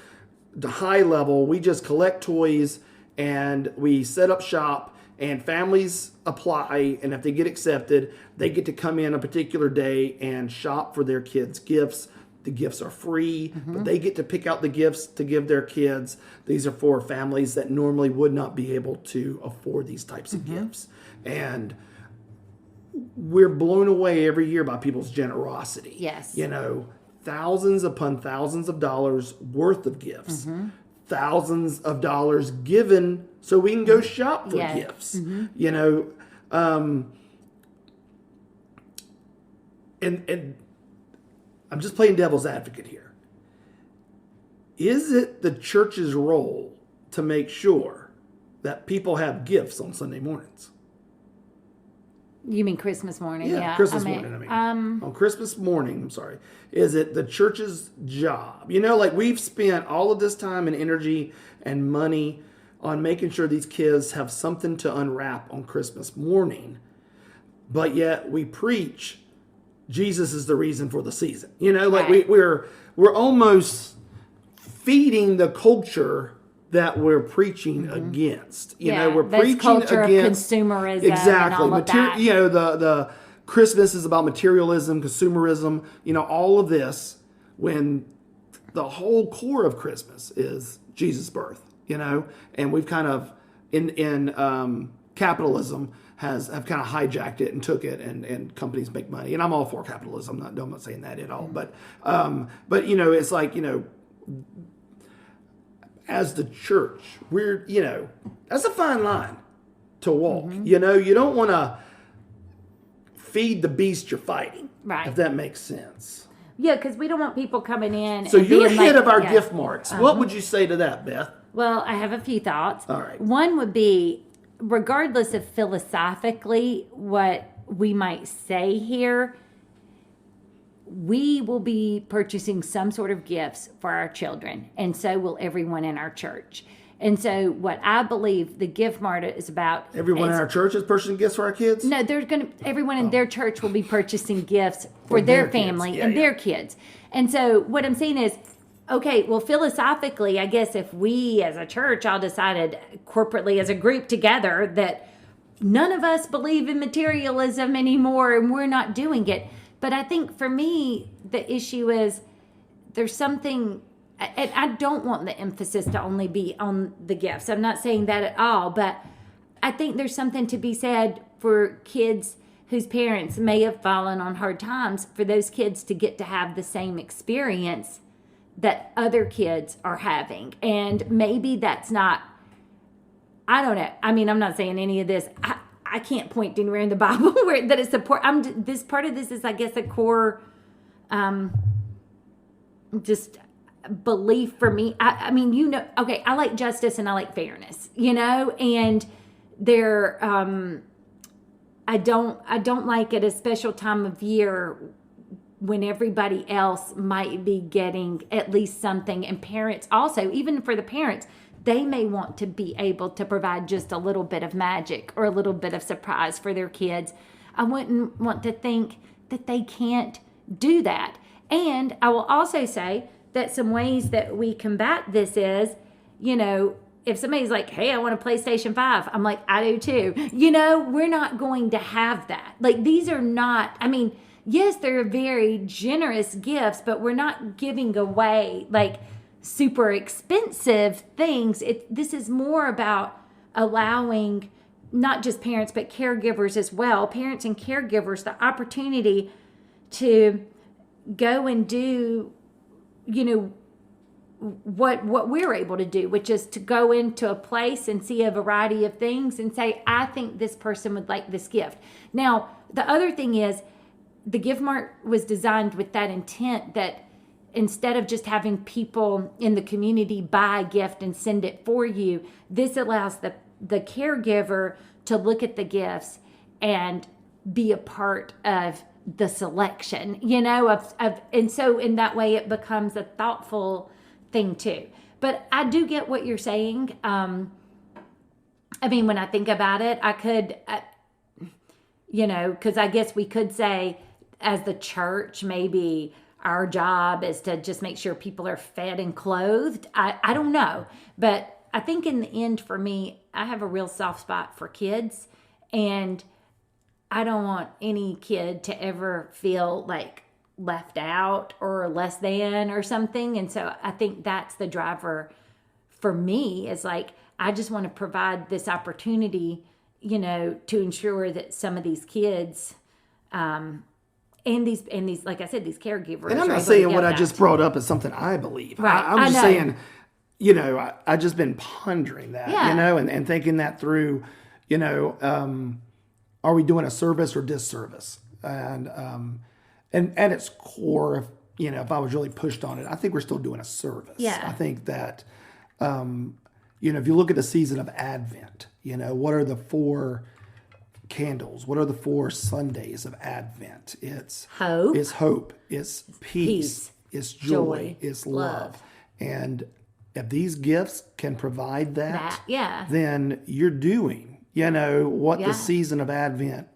the high level, we just collect toys and we set up shop. And families apply, and if they get accepted, they get to come in a particular day and shop for their kids' gifts. The gifts are free, but they get to pick out the gifts to give their kids. These are for families that normally would not be able to afford these types of gifts. And we're blown away every year by people's generosity. Yes. You know, thousands upon thousands of dollars worth of gifts. Thousands of dollars given so we can go shop for gifts. You know, and I'm just playing devil's advocate here. Is it the church's role to make sure that people have gifts on Sunday mornings? You mean Christmas morning? Yeah, Christmas morning. On Christmas morning, is it the church's job? You know, like we've spent all of this time and energy and money on making sure these kids have something to unwrap on Christmas morning, but yet we preach Jesus is the reason for the season. You know, like Right. we're almost feeding the culture that we're preaching against. You know, we're this preaching culture against of consumerism exactly. and all of that. You know, the Christmas is about materialism, consumerism. You know, all of this when the whole core of Christmas is Jesus' birth. You know, and we've kind of in capitalism have kind of hijacked it and took it, and companies make money. And I'm all for capitalism. I'm not saying that at all. But you know, it's like, you know, as the church, we're, you know, that's a fine line to walk. You know, you don't want to feed the beast you're fighting. Right. If that makes sense. Yeah, because we don't want people coming in. So and you're being ahead like, of our yeah. gift marks. What would you say to that, Beth? Well, I have a few thoughts. All right. One would be, regardless of philosophically what we might say here, we will be purchasing some sort of gifts for our children, and so will everyone in our church. And so what I believe the gift mart is about... Everyone in our church is purchasing gifts for our kids? No, everyone in their church will be purchasing gifts for their their family kids. and Yeah, their kids. And so what I'm saying is, okay, well, philosophically, I guess if we as a church all decided corporately as a group together that none of us believe in materialism anymore and we're not doing it. But I think for me, the issue is there's something, and I don't want the emphasis to only be on the gifts. I'm not saying that at all, but I think there's something to be said for kids whose parents may have fallen on hard times, for those kids to get to have the same experience that other kids are having. And maybe that's not, I don't know. I mean, I'm not saying any of this. I can't point to anywhere in the Bible where that is support. This part of this is, I guess, a core, just belief for me. I mean, you know, okay, I like justice and I like fairness, you know, and there, I don't like at a special time of year when everybody else might be getting at least something, and parents also, even for the parents, they may want to be able to provide just a little bit of magic or a little bit of surprise for their kids. I wouldn't want to think that they can't do that. And I will also say that some ways that we combat this is, you know, if somebody's like, hey, I want a PlayStation 5, I'm like, I do too. You know, we're not going to have that. Like, these are not, I mean, yes, they're very generous gifts, but we're not giving away like super expensive things. This is more about allowing not just parents, but caregivers as well, parents and caregivers, the opportunity to go and do, you know, what we're able to do, which is to go into a place and see a variety of things and say, I think this person would like this gift. Now, the other thing is, the gift mart was designed with that intent that instead of just having people in the community buy a gift and send it for you, this allows the caregiver to look at the gifts and be a part of the selection, you know, and so in that way it becomes a thoughtful thing too. But I do get what you're saying. I mean, when I think about it, I could, you know, because I guess we could say as the church, maybe our job is to just make sure people are fed and clothed. I don't know. But I think in the end, for me, I have a real soft spot for kids. And I don't want any kid to ever feel like left out or less than or something. And so I think that's the driver for me, is like, I just want to provide this opportunity, you know, to ensure that some of these kids, and these, like I said, these caregivers. And I'm are not able saying to what get I that. just brought up is something I believe. Right. I'm just know. saying, you know, I just been pondering that, Yeah. you know, and thinking that through, you know, are we doing a service or disservice? And at its core, if, you know, if I was really pushed on it, I think we're still doing a service. Yeah. I think that, you know, if you look at the season of Advent, you know, what are the 4 candles? What are the 4 Sundays of Advent? It's Hope. It's hope. It's peace. It's joy. It's love. And if these gifts can provide that, yeah. then you're doing, you know, what Yeah. the season of Advent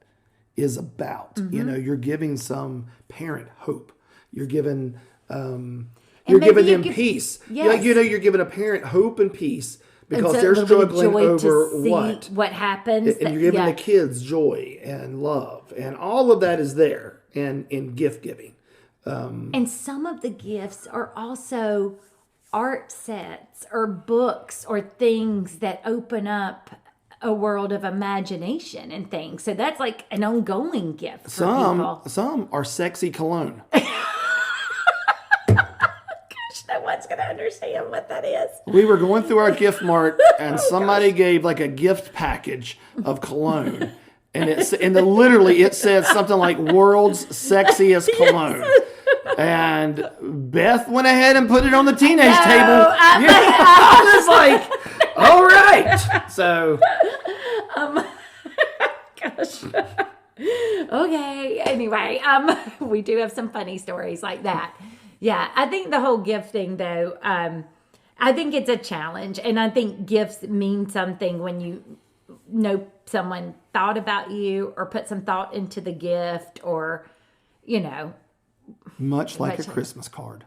is about. You know, you're giving some parent hope. You're giving you're giving them peace. Yes. You're giving a parent hope and peace because so they're a little bit of struggling joy over to see what happens. and you're giving the kids joy and love, and all of that is there in gift giving. And some of the gifts are also art sets or books or things that open up a world of imagination and things. So that's like an ongoing gift for people. Some are sexy cologne. No one's going to understand what that is. We were going through our gift mart, and somebody gave like a gift package of cologne, and literally it said something like "World's Sexiest Cologne." Yes. And Beth went ahead and put it on the teenage table. I was like, "All right." So, gosh. Okay. Anyway, we do have some funny stories like that. Yeah, I think the whole gifting, though, I think it's a challenge. And I think gifts mean something when you know someone thought about you or put some thought into the gift or, much like a Christmas card.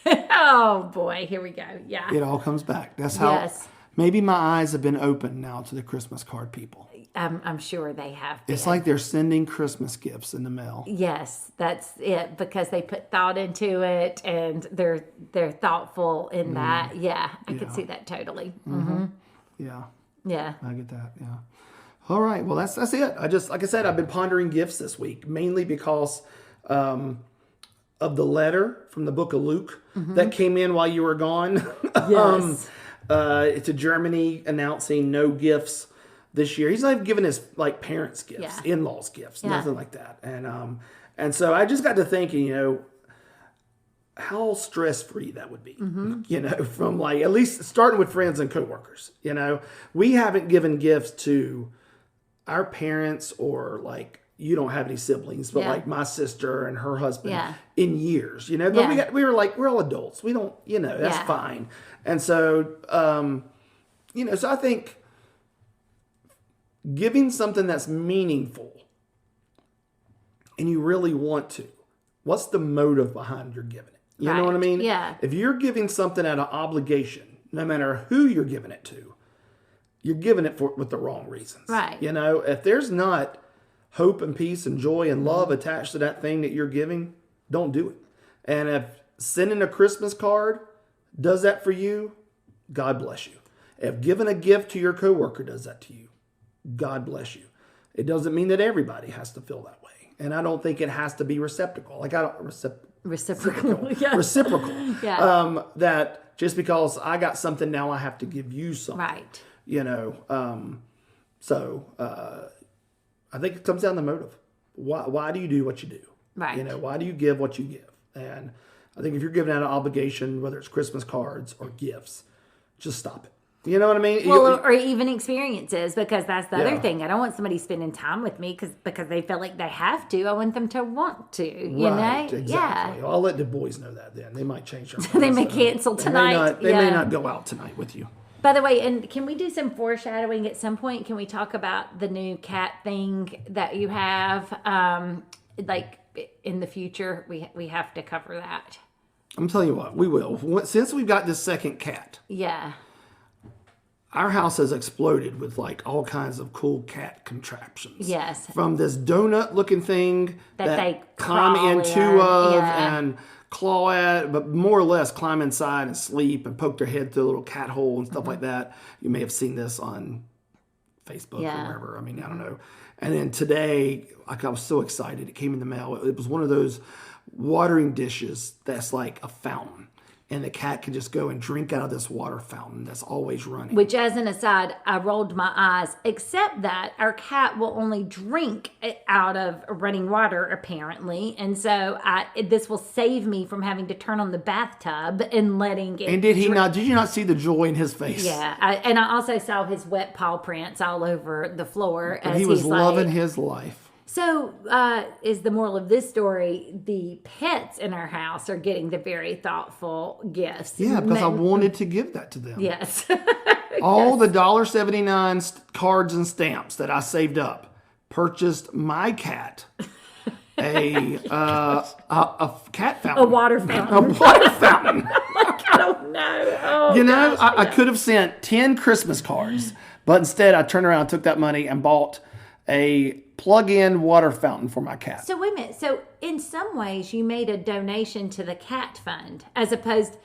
Oh, boy. Here we go. Yeah. It all comes back. That's how maybe my eyes have been opened now to the Christmas card people. I'm sure they have been. It's like they're sending Christmas gifts in the mail. Yes, that's it, because they put thought into it and they're thoughtful in that. Yeah, I could see that totally. Mm-hmm. Yeah, I get that. Yeah. All right. Well, that's it. Like I said, I've been pondering gifts this week, mainly because of the letter from the book of Luke that came in while you were gone. Yes. To Germany announcing no gifts this year. He's not even giving his parents gifts, in-laws gifts, nothing like that. And so I just got to thinking, how stress-free that would be, from at least starting with friends and coworkers. We haven't given gifts to our parents or you don't have any siblings, but my sister and her husband in years, but we're all adults. We don't, that's fine. And so, so I think giving something that's meaningful and you really want to, what's the motive behind your giving it? You know what I mean? Yeah. If you're giving something out of obligation, no matter who you're giving it to, you're giving it with the wrong reasons. Right. If there's not hope and peace and joy and love attached to that thing that you're giving, don't do it. And if sending a Christmas card does that for you, God bless you. If giving a gift to your coworker does that to you, God bless you. It doesn't mean that everybody has to feel that way. And I don't think it has to be reciprocal. Reciprocal. Yeah. That just because I got something, now I have to give you something. Right. So I think it comes down to motive. Why do you do what you do? Right. Why do you give what you give? And I think if you're giving out an obligation, whether it's Christmas cards or gifts, just stop it. You know what I mean? Well, or even experiences, because that's the other thing. I don't want somebody spending time with me because they feel like they have to. I want them to want to, you know? Exactly. Yeah. Well, I'll let the boys know that then. They might change their minds. They may cancel tonight. They may not go out tonight with you. By the way, and can we do some foreshadowing at some point? Can we talk about the new cat thing that you have? In the future, we have to cover that. I'm telling you what, we will. Since we've got this second cat. Yeah. Our house has exploded with all kinds of cool cat contraptions. Yes. From this donut-looking thing that they climb crawl into and claw at, but more or less climb inside and sleep and poke their head through a little cat hole and stuff like that. You may have seen this on Facebook or wherever. I mean, I don't know. And then today, I was so excited. It came in the mail. It was one of those watering dishes that's like a fountain. And the cat can just go and drink out of this water fountain that's always running. Which, as an aside, I rolled my eyes, except that our cat will only drink out of running water, apparently. And so this will save me from having to turn on the bathtub and letting it. And did you not see the joy in his face? Yeah. And I also saw his wet paw prints all over the floor. And he was loving his life. So, is the moral of this story, the pets in our house are getting the very thoughtful gifts. Yeah, because I wanted to give that to them. Yes. All the $1.79 cards and stamps that I saved up, purchased my cat a cat fountain. A water fountain. A water fountain. I don't know. Oh, Gosh, I I could have sent 10 Christmas cards, but instead I turned around and took that money and bought a plug-in water fountain for my cat. So wait a minute. So in some ways, you made a donation to the cat fund as opposed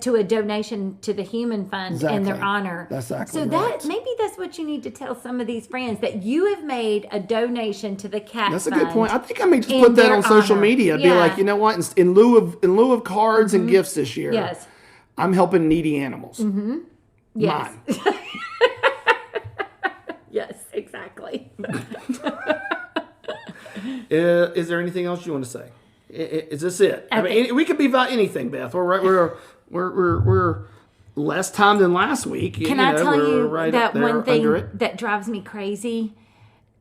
to a donation to the human fund in their honor. That's exactly so right. Maybe that's what you need to tell some of these friends, that you have made a donation to the cat That's a fund. good point. I think I may just put that on social honor. media. Be Yeah. like, you know what? In lieu of cards and gifts this year, Yes. I'm helping needy animals. Yes. Mine. Yes, exactly. Is there anything else you want to say? Is this it? I mean, we could be about anything, Beth. We're less time than last week. Can I tell you right that up there one thing under it. that drives me crazy?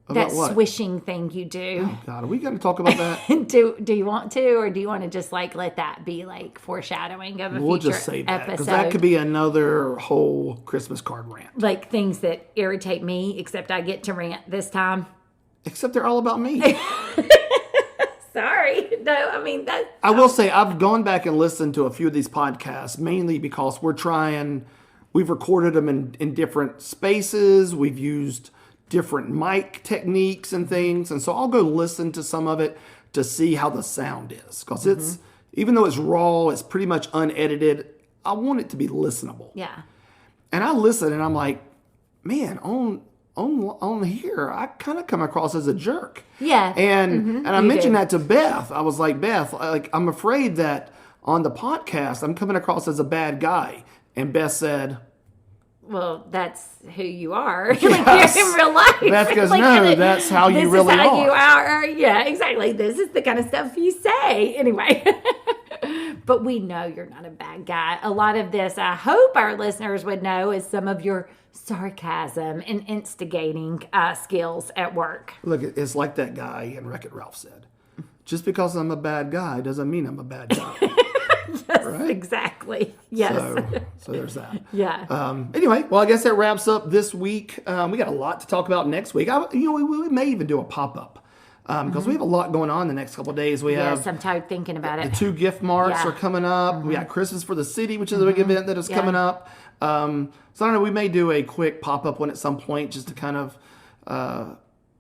About That what? swishing thing you do. God, are we going to talk about that? Do you want to, or do you want to just let that be foreshadowing of a We'll future just say that because episode? that could be another whole Christmas card rant. Like things that irritate me, except I get to rant this time. Except they're all about me. Sorry. No, I mean that. I will say I've gone back and listened to a few of these podcasts, mainly because we've recorded them in different spaces. We've used different mic techniques and things. And so I'll go listen to some of it to see how the sound is. Because even though it's raw, it's pretty much unedited. I want it to be listenable. Yeah. And I listen and I'm like, man, on here, I kind of come across as a jerk. Yeah. And I mentioned do. that to Beth. I was like, Beth, I'm afraid that on the podcast, I'm coming across as a bad guy. And Beth said, Well, that's who you are. Yes. You're in real life. Beth goes, no, that's how you really This is how are. you are. Yeah, exactly. This is the kind of stuff you say. Anyway. But we know you're not a bad guy. A lot of this, I hope our listeners would know, is some of your sarcasm and instigating skills at work. Look, it's like that guy in Wreck-It Ralph said. Just because I'm a bad guy doesn't mean I'm a bad guy. Yes, Right? exactly. Yes. So there's that. Yeah. Anyway, well, I guess that wraps up this week. We got a lot to talk about next week. We may even do a pop-up because we have a lot going on the next couple of days. We have Yes, I'm tired thinking about the it. 2 gift marts Yeah. are coming up. We got Christmas for the City, which is a big event that is coming up. So I don't know, we may do a quick pop-up one at some point just to kind of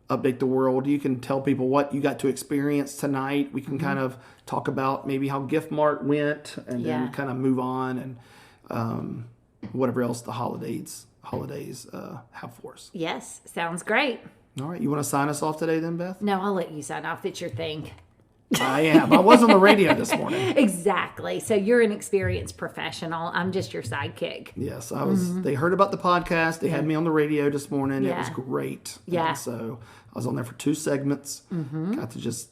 update the world. You can tell people what you got to experience tonight. We can kind of talk about maybe how Gift Mart went and then kind of move on and whatever else the holidays have for us. Yes, sounds great. All right, you want to sign us off today then, Beth? No, I'll let you sign off. It's your thing. I am. I was on the radio this morning. Exactly. So you're an experienced professional. I'm just your sidekick. Yes, I was. They heard about the podcast. They had me on the radio this morning. It was Yeah. great. Yeah. And so I was on there for 2 segments. Got to just,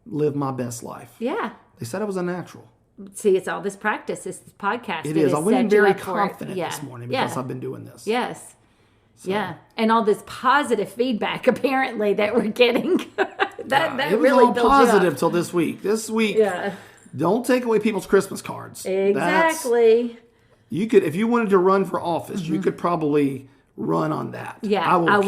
live my best life. Yeah. They said I was a natural. See, it's all this practice. This podcast. It is. I went in set you very up for it. confident Yeah. this morning because Yeah. I've been doing this. Yes. Yeah. And all this positive feedback apparently that we're getting. that It was really all builds positive you up. till this week. This week, Yeah. don't take away people's Christmas cards. Exactly. You could, if you wanted to run for office, you could probably run on that. Yeah, I will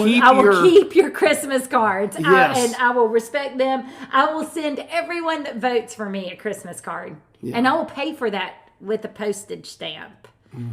keep your Christmas cards. Yes. And I will respect them. I will send everyone that votes for me a Christmas card. Yeah. And I will pay for that with a postage stamp.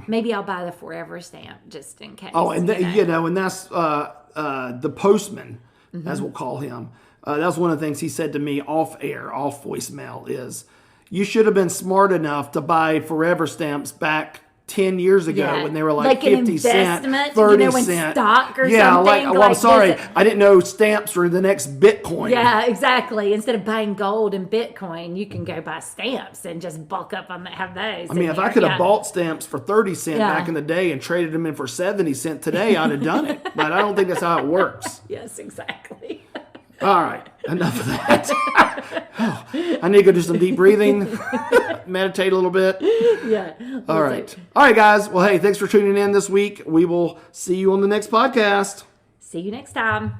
Maybe I'll buy the forever stamp just in case. Oh, and and that's the postman, as we'll call him. That's one of the things he said to me off air, off voicemail, is you should have been smart enough to buy forever stamps back 10 years ago when they were like 50 cents, 30 when cents. stock or yeah, something. I'm sorry. I didn't know stamps were the next Bitcoin. Yeah, exactly. Instead of buying gold and Bitcoin, you can go buy stamps and just bulk up on have those. I mean, if I could have bought stamps for 30 cents back in the day and traded them in for 70 cents today, I'd have done it. But I don't think that's how it works. Yes, exactly. All right, enough of that. I need to go do some deep breathing, meditate a little bit. Yeah. All right. All right, guys. Well, hey, thanks for tuning in this week. We will see you on the next podcast. See you next time.